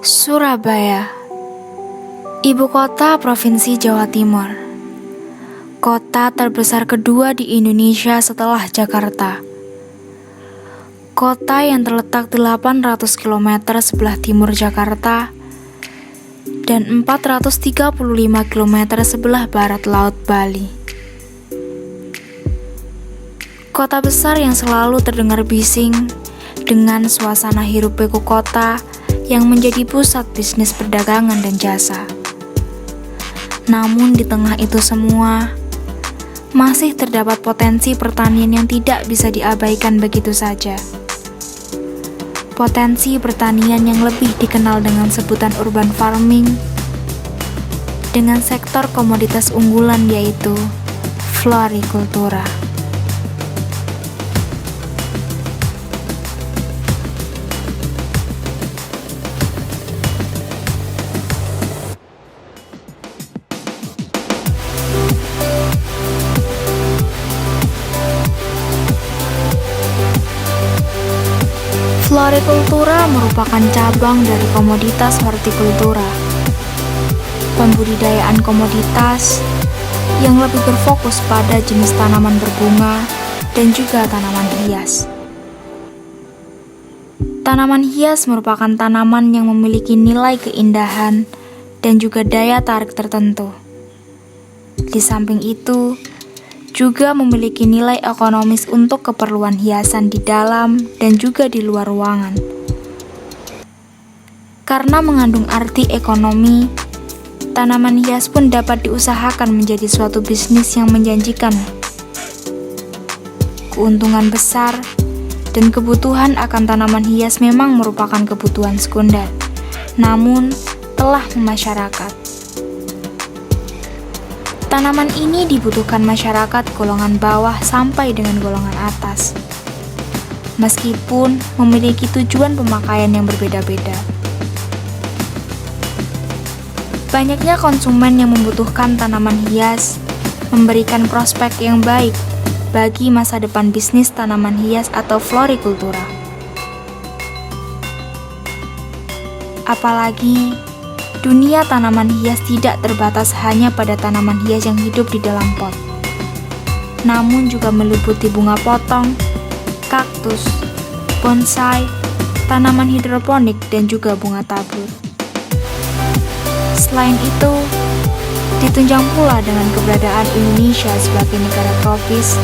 Surabaya, ibu kota Provinsi Jawa Timur, kota terbesar kedua di Indonesia setelah Jakarta. Kota yang terletak 800 km sebelah timur Jakarta dan 435 km sebelah barat Laut Bali. Kota besar yang selalu terdengar bising dengan suasana hiruk-pikuk kota yang menjadi pusat bisnis perdagangan dan jasa. Namun di tengah itu semua, masih terdapat potensi pertanian yang tidak bisa diabaikan begitu saja. Potensi pertanian yang lebih dikenal dengan sebutan urban farming, dengan sektor komoditas unggulan yaitu florikultura. Florikultura merupakan cabang dari komoditas hortikultura, pembudidayaan komoditas yang lebih berfokus pada jenis tanaman berbunga dan juga tanaman hias. Tanaman hias merupakan tanaman yang memiliki nilai keindahan dan juga daya tarik tertentu. Di samping itu, juga memiliki nilai ekonomis untuk keperluan hiasan di dalam dan juga di luar ruangan. Karena mengandung arti ekonomi, tanaman hias pun dapat diusahakan menjadi suatu bisnis yang menjanjikan keuntungan besar, dan kebutuhan akan tanaman hias memang merupakan kebutuhan sekunder, namun telah memasyarakat. Tanaman ini dibutuhkan masyarakat golongan bawah sampai dengan golongan atas, meskipun memiliki tujuan pemakaian yang berbeda-beda. Banyaknya konsumen yang membutuhkan tanaman hias memberikan prospek yang baik bagi masa depan bisnis tanaman hias atau florikultura. Apalagi dunia tanaman hias tidak terbatas hanya pada tanaman hias yang hidup di dalam pot, namun juga meliputi bunga potong, kaktus, bonsai, tanaman hidroponik, dan juga bunga tabur. Selain itu, ditunjang pula dengan keberadaan Indonesia sebagai negara tropis,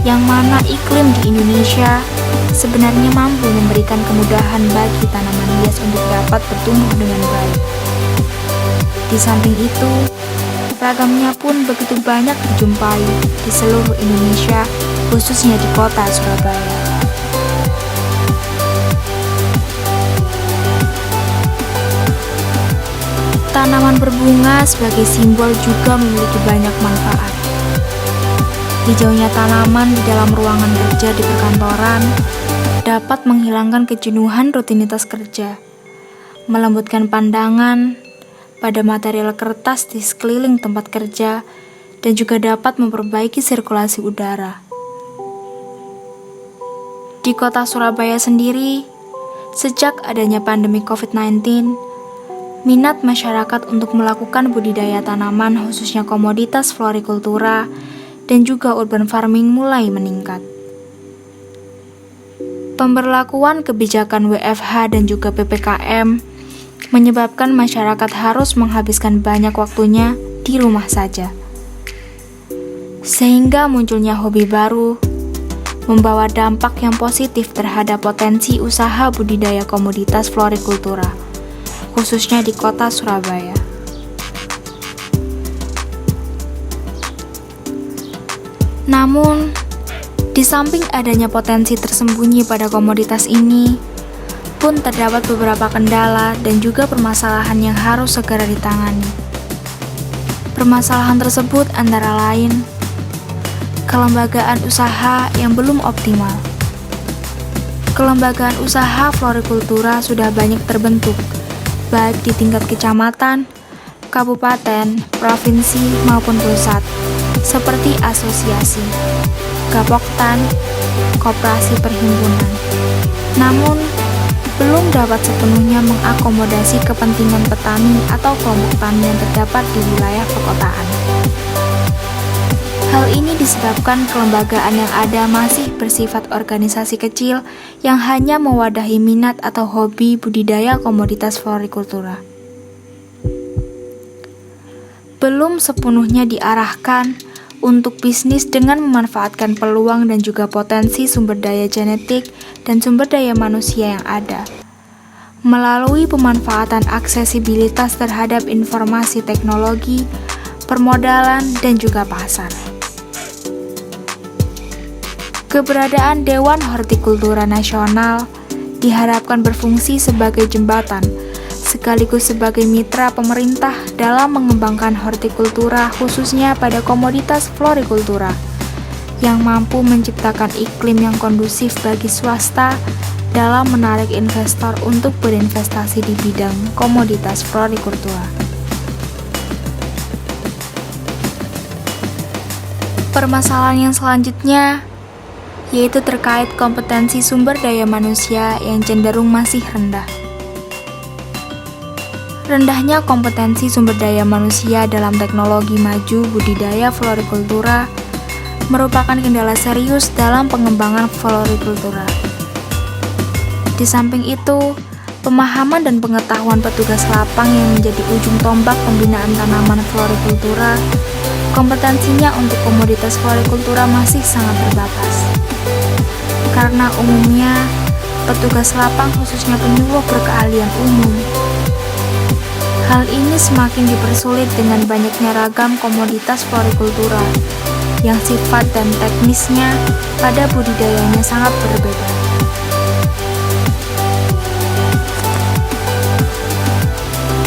yang mana iklim di Indonesia sebenarnya mampu memberikan kemudahan bagi tanaman hias untuk dapat bertumbuh dengan baik. Di samping itu, ragamnya pun begitu banyak dijumpai di seluruh Indonesia, khususnya di kota Surabaya. Tanaman berbunga sebagai simbol juga memiliki banyak manfaat. Hijaunya tanaman di dalam ruangan kerja di perkantoran dapat menghilangkan kejenuhan rutinitas kerja, melembutkan pandangan pada material kertas di sekeliling tempat kerja, dan juga dapat memperbaiki sirkulasi udara. Di kota Surabaya sendiri, sejak adanya pandemi COVID-19, minat masyarakat untuk melakukan budidaya tanaman khususnya komoditas florikultura dan juga urban farming mulai meningkat. Pemberlakuan kebijakan WFH dan juga PPKM menyebabkan masyarakat harus menghabiskan banyak waktunya di rumah saja. Sehingga munculnya hobi baru membawa dampak yang positif terhadap potensi usaha budidaya komoditas florikultura, khususnya di kota Surabaya. Namun, di samping adanya potensi tersembunyi pada komoditas ini, pun terdapat beberapa kendala dan juga permasalahan yang harus segera ditangani. Permasalahan tersebut antara lain kelembagaan usaha yang belum optimal. Kelembagaan usaha florikultura sudah banyak terbentuk, baik di tingkat kecamatan, kabupaten, provinsi maupun pusat, seperti asosiasi, gapoktan, koperasi perhimpunan. Namun, belum dapat sepenuhnya mengakomodasi kepentingan petani atau kelompok tani yang terdapat di wilayah perkotaan. Hal ini disebabkan kelembagaan yang ada masih bersifat organisasi kecil yang hanya mewadahi minat atau hobi budidaya komoditas florikultura. Belum sepenuhnya diarahkan untuk bisnis dengan memanfaatkan peluang dan juga potensi sumber daya genetik dan sumber daya manusia yang ada, melalui pemanfaatan aksesibilitas terhadap informasi teknologi, permodalan, dan juga pasar. Keberadaan Dewan Hortikultura Nasional diharapkan berfungsi sebagai jembatan, sekaligus sebagai mitra pemerintah dalam mengembangkan hortikultura khususnya pada komoditas florikultura, yang mampu menciptakan iklim yang kondusif bagi swasta dalam menarik investor untuk berinvestasi di bidang komoditas florikultura. Permasalahan yang selanjutnya yaitu terkait kompetensi sumber daya manusia yang cenderung masih rendah. Rendahnya kompetensi sumber daya manusia dalam teknologi maju budidaya florikultura merupakan kendala serius dalam pengembangan florikultura. Di samping itu, pemahaman dan pengetahuan petugas lapang yang menjadi ujung tombak pembinaan tanaman florikultura, kompetensinya untuk komoditas florikultura masih sangat terbatas. Karena umumnya, petugas lapang khususnya penyuluh berkeahlian umum. Hal ini semakin dipersulit dengan banyaknya ragam komoditas florikultura yang sifat dan teknisnya pada budidayanya sangat berbeda.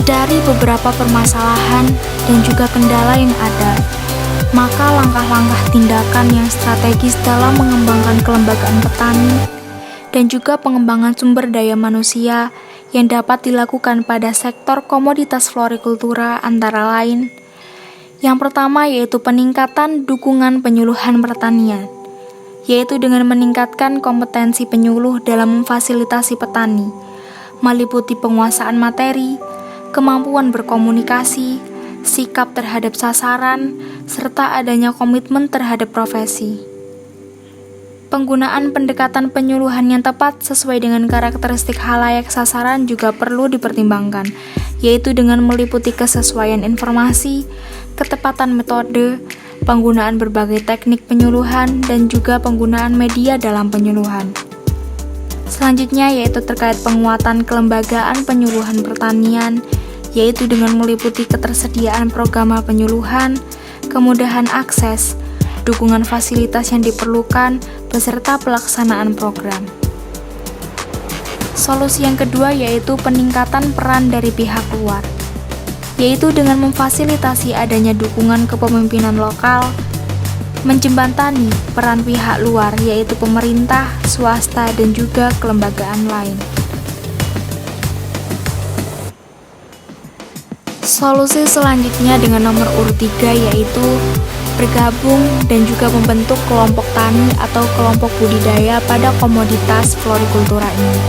Dari beberapa permasalahan dan juga kendala yang ada, maka langkah-langkah tindakan yang strategis dalam mengembangkan kelembagaan petani dan juga pengembangan sumber daya manusia yang dapat dilakukan pada sektor komoditas florikultura antara lain. Yang pertama yaitu peningkatan dukungan penyuluhan pertanian, yaitu dengan meningkatkan kompetensi penyuluh dalam memfasilitasi petani, meliputi penguasaan materi, kemampuan berkomunikasi, sikap terhadap sasaran, serta adanya komitmen terhadap profesi. Penggunaan pendekatan penyuluhan yang tepat sesuai dengan karakteristik halayak sasaran juga perlu dipertimbangkan, yaitu dengan meliputi kesesuaian informasi, ketepatan metode, penggunaan berbagai teknik penyuluhan, dan juga penggunaan media dalam penyuluhan. Selanjutnya yaitu terkait penguatan kelembagaan penyuluhan pertanian, yaitu dengan meliputi ketersediaan program penyuluhan, kemudahan akses, dukungan fasilitas yang diperlukan, beserta pelaksanaan program. Solusi yang kedua yaitu peningkatan peran dari pihak luar, yaitu dengan memfasilitasi adanya dukungan kepemimpinan lokal, menjembatani peran pihak luar yaitu pemerintah, swasta, dan juga kelembagaan lain. Solusi selanjutnya dengan nomor urut 3 yaitu bergabung dan juga membentuk kelompok tani atau kelompok budidaya pada komoditas florikultura ini,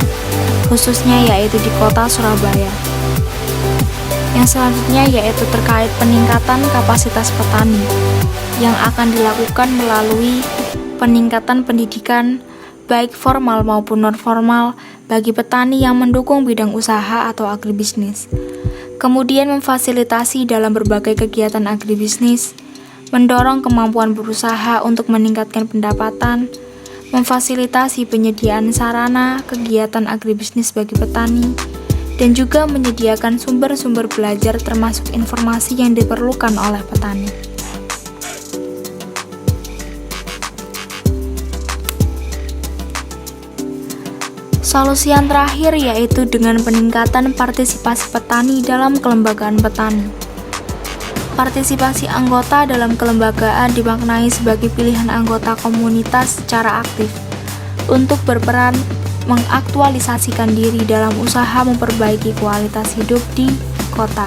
khususnya yaitu di kota Surabaya. Yang selanjutnya yaitu terkait peningkatan kapasitas petani yang akan dilakukan melalui peningkatan pendidikan baik formal maupun non-formal bagi petani yang mendukung bidang usaha atau agribisnis. Kemudian memfasilitasi dalam berbagai kegiatan agribisnis, mendorong kemampuan berusaha untuk meningkatkan pendapatan, memfasilitasi penyediaan sarana kegiatan agribisnis bagi petani, dan juga menyediakan sumber-sumber belajar termasuk informasi yang diperlukan oleh petani. Solusi yang terakhir yaitu dengan peningkatan partisipasi petani dalam kelembagaan petani. Partisipasi anggota dalam kelembagaan dimaknai sebagai pilihan anggota komunitas secara aktif untuk berperan mengaktualisasikan diri dalam usaha memperbaiki kualitas hidup di kota.